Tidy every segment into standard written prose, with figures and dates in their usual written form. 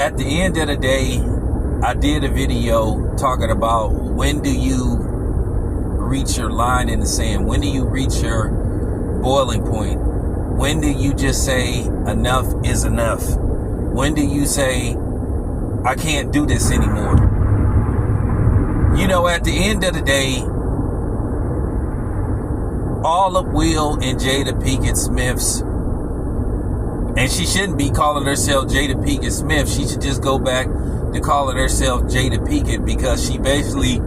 at the end of the day, I did a video talking about when do you reach your line in the sand? When do you reach your boiling point? When do you just say enough is enough? When do you say I can't do this anymore? You know, at the end of the day, all of Will and Jada Pinkett Smith's, and she shouldn't be calling herself Jada Pinkett Smith. She should just go back to calling herself Jada Pinkett, because she basically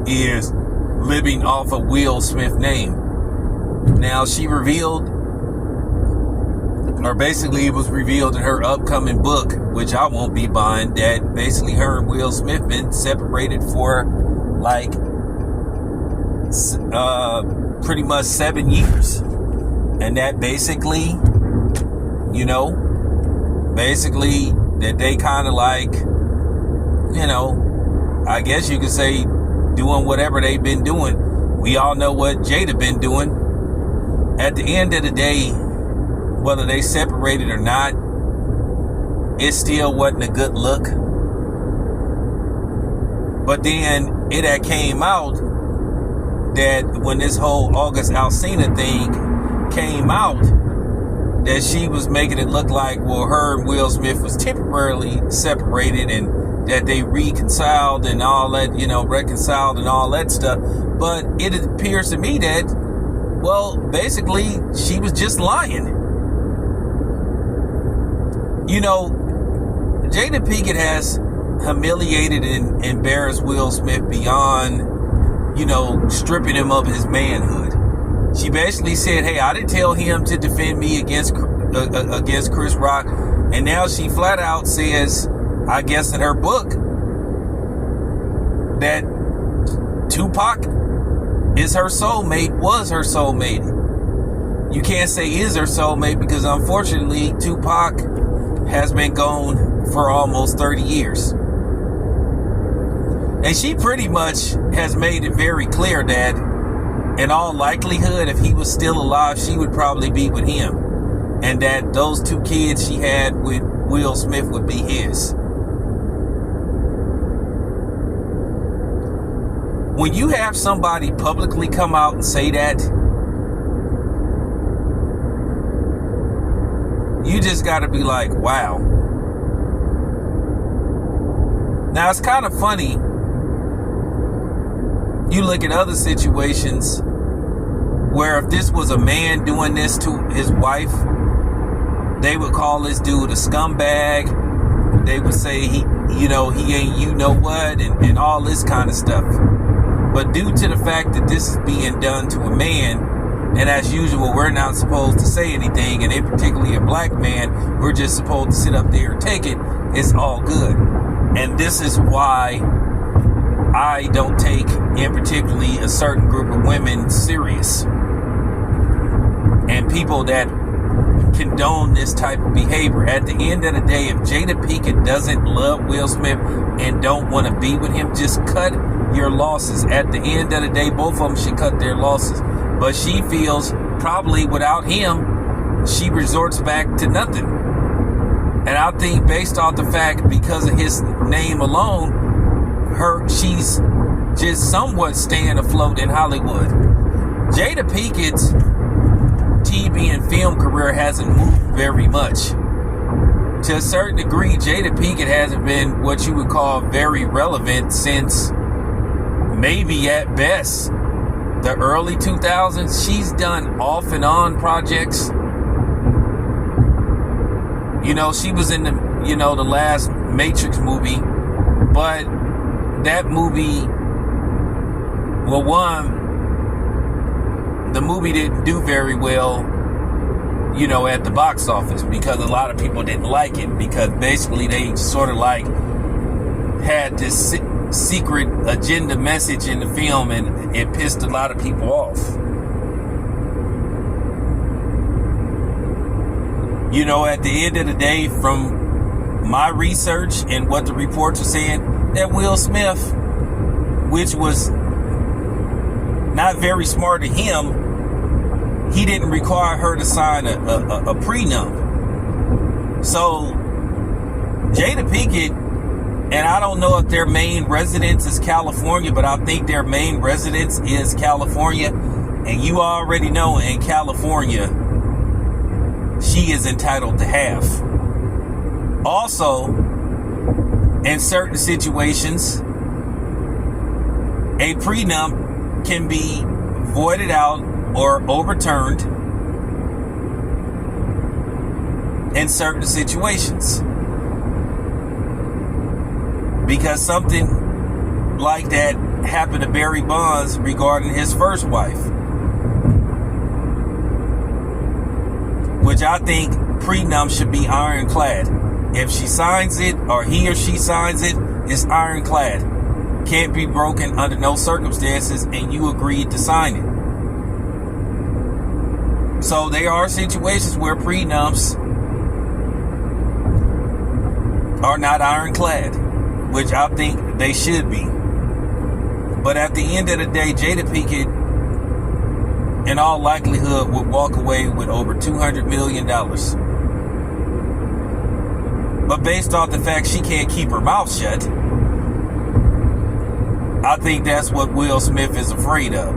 is living off of Will Smith's name. Now, she revealed, or basically it was revealed in her upcoming book, which I won't be buying, that basically her and Will Smith been separated for like pretty much 7 years. And that basically, you know, basically that they kind of like, you know, I guess you could say doing whatever they've been doing. We all know what Jada been doing. At the end of the day, whether they separated or not, it still wasn't a good look. But then it had came out that when this whole August Alsina thing came out, that she was making it look like, well, her and Will Smith was temporarily separated and that they reconciled and all that, you know, reconciled and all that stuff. But it appears to me that, well, basically she was just lying. You know, Jada Pinkett has humiliated and embarrassed Will Smith beyond, you know, stripping him of his manhood. She basically said, hey, I didn't tell him to defend me against Chris Rock. And now she flat out says, I guess in her book, that Tupac is her soulmate, was her soulmate. You can't say is her soulmate, because unfortunately Tupac has been gone for almost 30 years. And she pretty much has made it very clear that in all likelihood, if he was still alive, she would probably be with him. And that those 2 kids she had with Will Smith would be his. When you have somebody publicly come out and say that, you just got to be like, wow. Now, it's kind of funny. You look at other situations where if this was a man doing this to his wife, they would call this dude a scumbag. They would say he ain't you know what, and all this kind of stuff. But due to the fact that this is being done to a man, and as usual, we're not supposed to say anything, and in particularly a black man, we're just supposed to sit up there and take it, it's all good. And this is why I don't take, in particularly, a certain group of women serious. And people that condone this type of behavior. At the end of the day, if Jada Pinkett doesn't love Will Smith and don't want to be with him, just cut your losses. At the end of the day, both of them should cut their losses. But she feels probably without him, she resorts back to nothing. And I think based off the fact, because of his name alone, she's just somewhat staying afloat in Hollywood. Jada Pinkett's TV and film career hasn't moved very much. To a certain degree, Jada Pinkett hasn't been what you would call very relevant since maybe at best the early 2000s. She's done off and on projects. You know, she was in the last Matrix movie, but that movie, well, the movie didn't do very well, at the box office, because a lot of people didn't like it, because basically they sort of like had this secret agenda message in the film, and it pissed a lot of people off. At the end of the day, from my research and what the reports are saying, that Will Smith, which was not very smart of him, he didn't require her to sign a prenup. So Jada Pinkett, and I don't know if their main residence is California, but I think their main residence is California. And you already know in California, she is entitled to half. Also, in certain situations, a prenup can be voided out or overturned in certain situations. Because something like that happened to Barry Bonds regarding his first wife. Which I think prenup should be ironclad. If she signs it, or he or she signs it, it's ironclad. Can't be broken under no circumstances, and you agreed to sign it. So there are situations where prenups are not ironclad, which I think they should be. But at the end of the day, Jada Pinkett, in all likelihood, would walk away with over $200 million. But based off the fact she can't keep her mouth shut, I think that's what Will Smith is afraid of.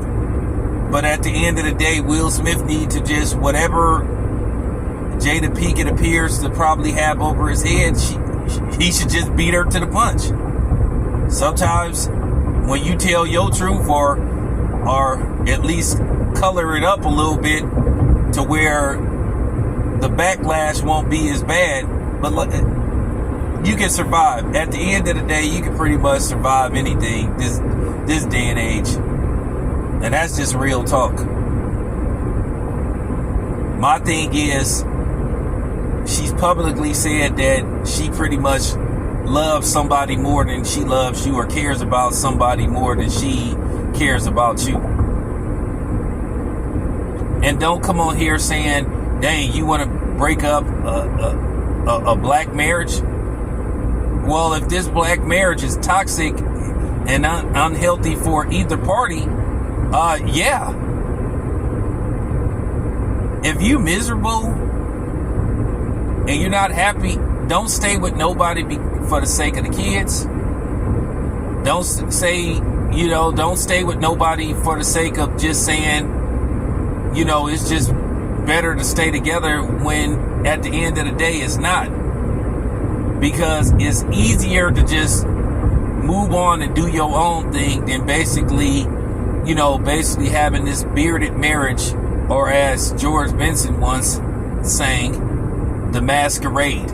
But at the end of the day, Will Smith needs to just, whatever Jada Pinkett appears to probably have over his head, he should just beat her to the punch. Sometimes when you tell your truth, or at least color it up a little bit to where the backlash won't be as bad, but you can survive. At the end of the day, you can pretty much survive anything this day and age. And that's just real talk. My thing is, she's publicly said that she pretty much loves somebody more than she loves you, or cares about somebody more than she cares about you. And don't come on here saying, dang, you want to break up a black marriage? Well, if this black marriage is toxic and unhealthy for either party, yeah. If you miserable and you're not happy, don't stay with nobody for the sake of the kids. Don't stay with nobody for the sake of just saying, it's just better to stay together, when at the end of the day it's not. Because it's easier to just move on and do your own thing than basically having this bearded marriage, or as George Benson once sang, the masquerade.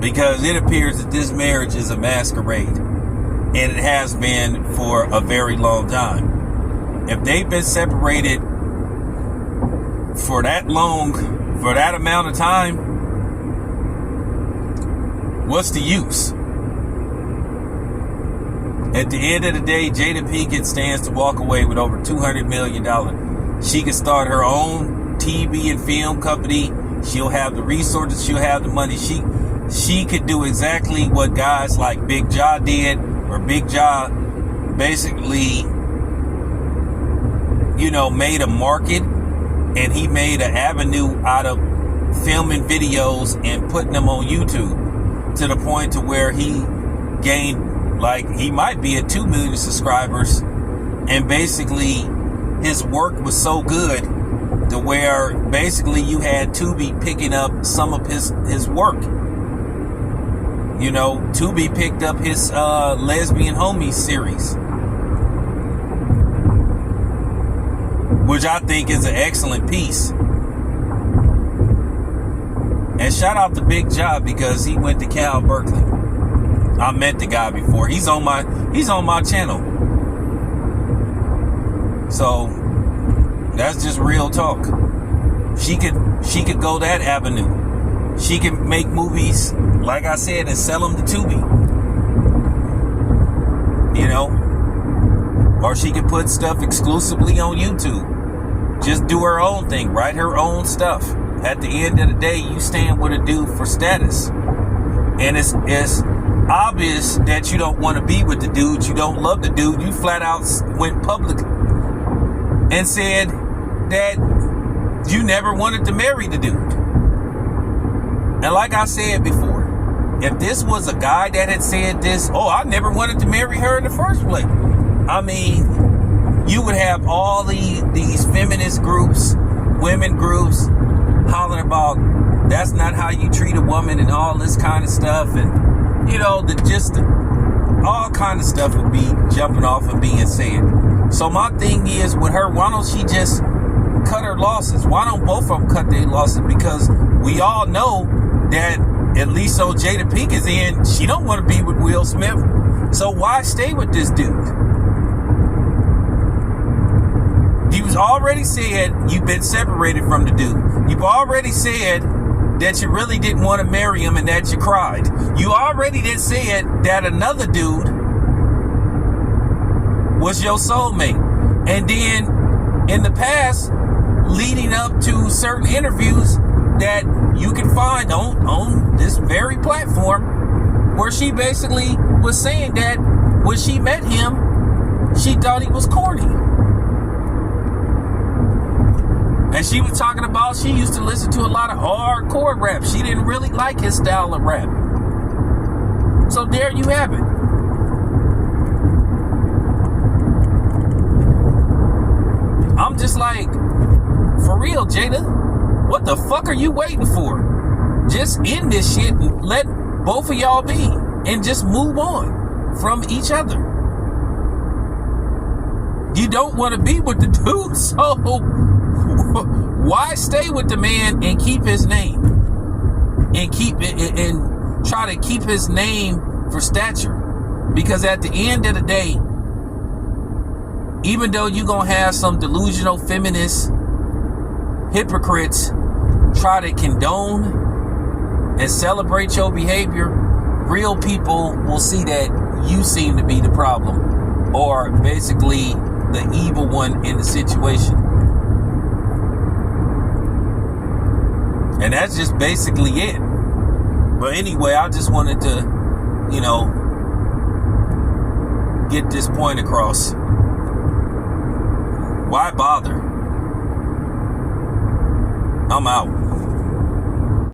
Because it appears that this marriage is a masquerade, and it has been for a very long time. If they've been separated for that long, for that amount of time, what's the use? At the end of the day, Jada Pinkett stands to walk away with over $200 million. She can start her own TV and film company. She'll have the resources. She'll have the money. She could do exactly what guys like Big Jaw did, or Big Jaw basically, made a market, and he made an avenue out of filming videos and putting them on YouTube, to the point to where he gained, he might be at 2 million subscribers, and basically his work was so good to where basically you had Tubi picking up some of his work. Tubi picked up his Lesbian Homies series, which I think is an excellent piece. And shout out to Big Job, because he went to Cal Berkeley. I met the guy before. He's on my channel. So that's just real talk. She could go that avenue. She can make movies, like I said, and sell them to Tubi. Or she can put stuff exclusively on YouTube. Just do her own thing, write her own stuff. At the end of the day, you stand with a dude for status. And it's obvious that you don't want to be with the dude. You don't love the dude. You flat out went public and said that you never wanted to marry the dude. And like I said before, if this was a guy that had said this, oh, I never wanted to marry her in the first place. I mean, you would have all these feminist groups, women groups, hollering about that's not how you treat a woman and all this kind of stuff. And, you know, all kind of stuff would be jumping off and being said. So my thing is with her, why don't she just cut her losses? Why don't both of them cut their losses? Because we all know that at least so Jada Pinkett is in, she don't want to be with Will Smith. So why stay with this dude? You've already said you've been separated from the dude. You've already said that you really didn't want to marry him and that you cried. You already did said that another dude was your soulmate. And then in the past, leading up to certain interviews that you can find on this very platform, where she basically was saying that when she met him, she thought he was corny. And she was talking about she used to listen to a lot of hardcore rap. She didn't really like his style of rap. So there you have it. I'm just like, for real, Jada, what the fuck are you waiting for? Just end this shit and let both of y'all be and just move on from each other. You don't want to be with the dude, so why stay with the man and keep his name and keep it and try to keep his name for stature? Because at the end of the day, even though you're gonna have some delusional feminist hypocrites try to condone and celebrate your behavior, real people will see that you seem to be the problem, or basically the evil one in the situation. And that's just basically it. But anyway, I just wanted to, get this point across. Why bother? I'm out.